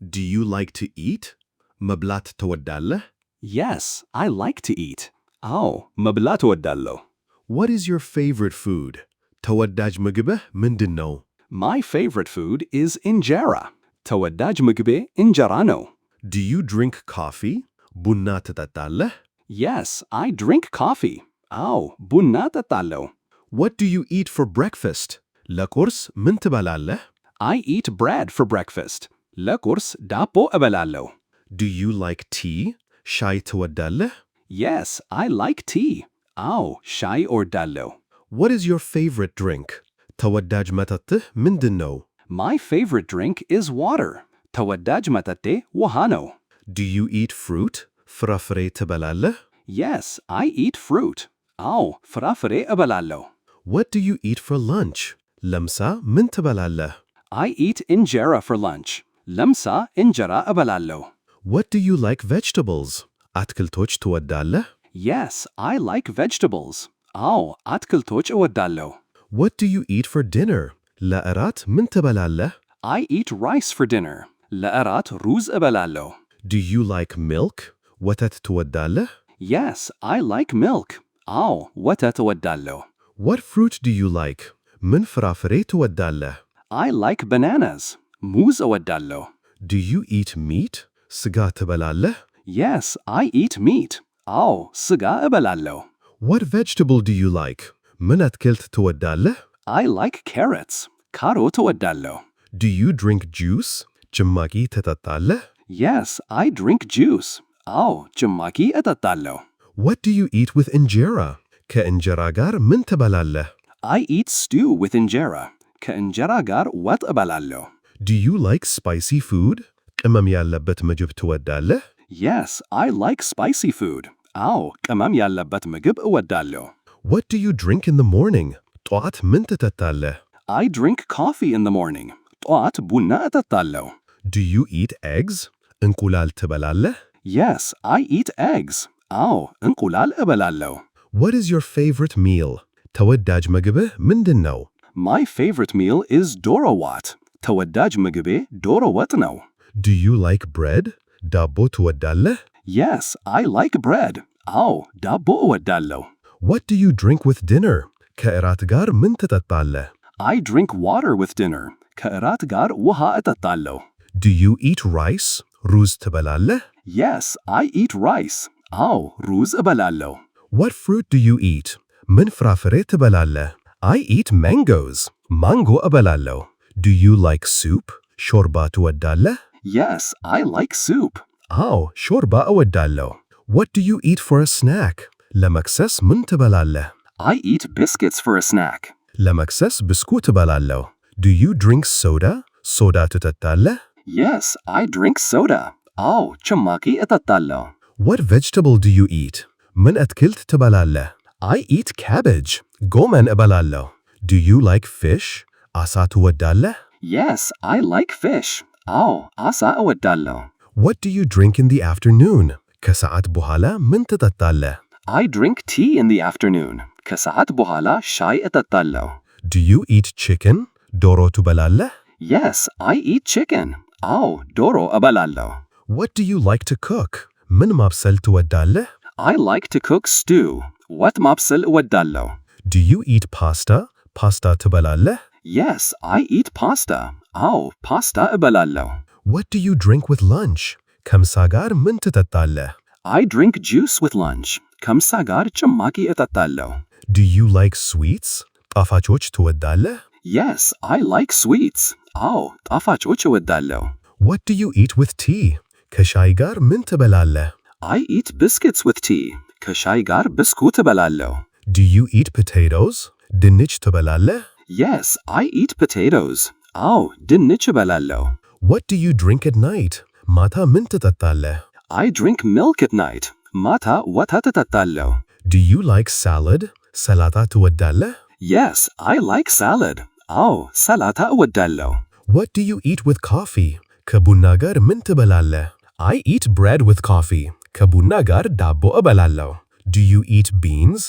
Do you like to eat? መብላት ትወዳለህ? Yes, I like to eat. አዎ መብላት እወዳለሁ። What is your favorite food? ተወዳጅ ምግብህ ምንድን ነው? My favorite food is injera. ተወዳጅ ምግቤ እንጀራ ነው። Do you drink coffee? ቡና ትጠጣለህ? Yes, I drink coffee. አዎ ቡና እጠጣለሁ። What do you eat for breakfast? ለቁርስ ምን ትበላለህ? I eat bread for breakfast. ለቁርስ ዳቦ እበላለሁ። Do you like tea? ሻይ ትወዳለህ? Yes, I like tea. አዎ ሻይ እወዳለሁ። What is your favorite drink? ተወዳጅ መጠጥህ ምንድን ነው? My favorite drink is water. ተወዳጅ መጠጤ ውሃ ነው። Do you eat fruit? ፍራፍሬ ትበላለህ? Yes, I eat fruit. አዎ ፍራፍሬ እበላለሁ። What do you eat for lunch? ለምሳ ምን ትበላለህ? I eat injera for lunch. ለምሳ እንጀራ እበላለሁ። What do you like vegetables? አትክልቶች ትወዳለህ? Yes, I like vegetables. አዎ አትክልቶች እወዳለሁ። What do you eat for dinner? ለእራት ምን ትበላለህ? I eat rice for dinner. ለእራት ሩዝ እበላለሁ። Do you like milk? ወተት ትወዳለህ? Yes, I like milk. አዎ ወተት እወዳለሁ። What fruit do you like? ምን ፍራፍሬ ትወዳለህ? I like bananas. ሙዝ እወዳለሁ። Do you eat meat? ስጋ ትበላለህ? Yes, I eat meat. አዎ ስጋ እበላለሁ። What vegetable do you like? ምን አትክልት ትወዳለህ? I like carrots. ካሮት እወዳለሁ። Do you drink juice? ጭማቂ ትጠጣለህ? Yes, I drink juice. አዎ ጭማቂ እጠጣለሁ። What do you eat with injera? ከእንጀራ ጋር ምን ትበላለህ? I eat stew with injera. ከእንጀራ ጋር ወጥ እበላለሁ። Do you like spicy food? ቅመም ያለበት ምግብ ትወዳለህ? Yes, I like spicy food. አዎ ቅመም ያለበት ምግብ እወዳለሁ። What do you drink in the morning? ጠዋት ምን ትጠጣለህ? I drink coffee in the morning. ጠዋት ቡና እጠጣለሁ። Do you eat eggs? እንቁላል ትበላለህ? Yes, I eat eggs. አዎ እንቁላል እበላለሁ። What is your favorite meal? ተወዳጅ ምግብህ ምንድን ነው? My favorite meal is ዶሮ ዋት. ተወዳጅ ምግቤ ዶሮ ወጥ ነው። Do you like bread? ዳቦ ትወዳለህ? Yes, I like bread. አዎ ዳቦ እወዳለሁ። What do you drink with dinner? ከእራት ጋር ምን ትጠጣለህ? I drink water with dinner. ከእራት ጋር ውሃ እጠጣለሁ። Do you eat rice? ሩዝ ትበላለህ? Yes, I eat rice. አዎ ሩዝ እበላለሁ። What fruit do you eat? ምን ፍራፍሬ ትበላለህ? I eat mangoes. ማንጎ እበላለሁ። Do you like soup? ሾርባ ትወዳለህ? Yes, I like soup. አዎ ሾርባ እወዳለሁ። What do you eat for a snack? ለመክሰስ ምን ትበላለህ? I eat biscuits for a snack. ለመክሰስ ብስኩት እበላለሁ። Do you drink soda? ሶዳ ትጠጣለህ? Yes, I drink soda. አዎ ጭማቂ እጠጣለሁ። What vegetable do you eat? ምን አትክልት ትበላለህ? I eat cabbage. ጎመን እበላለሁ። Do you like fish? አሳ ትወዳለህ? Yes, I like fish. አዎ አሳ እወዳለሁ። What do you drink in the afternoon? ከሰዓት በኋላ ምን ትጠጣለህ? I drink tea in the afternoon. ከሰዓት በኋላ ሻይ እጠጣለሁ። Do you eat chicken? ዶሮ ትበላለህ? Yes, I eat chicken. አዎ ዶሮ እበላለሁ። What do you like to cook? ምን ማብሰል ትወዳለህ? I like to cook stew. ወጥ ማብሰል እወዳለሁ። Do you eat pasta? ፓስታ ትበላለህ? Yes, I eat pasta. አዎ ፓስታ እበላለሁ። What do you drink with lunch? ከምሳ ጋር ምን ትጠጣለህ? I drink juice with lunch. ከምሳ ጋር ጭማቂ እጠጣለሁ። Do you like sweets? ጣፋጮች ትወዳለህ? Yes, I like sweets. አዎ ጣፋጮች እወዳለሁ። What do you eat with tea? ከሻይ ጋር ምን ትበላለህ? I eat biscuits with tea. ከሻይ ጋር ብስኩት እበላለሁ። Do you eat potatoes? ድንች ትበላለህ? Yes, I eat potatoes. አዎ ድንች እበላለሁ። What do you drink at night? ማታ ምን ትጠጣለህ? I drink milk at night. ማታ ወተት እጠጣለሁ። Do you like salad? ሰላጣ ትወዳለህ? Yes, I like salad. አዎ ሰላጣ እወዳለሁ። What do you eat with coffee? ከቡና ጋር ምን ትበላለህ? I eat bread with coffee. ከቡና ጋር ዳቦ እበላለሁ። Do you eat beans?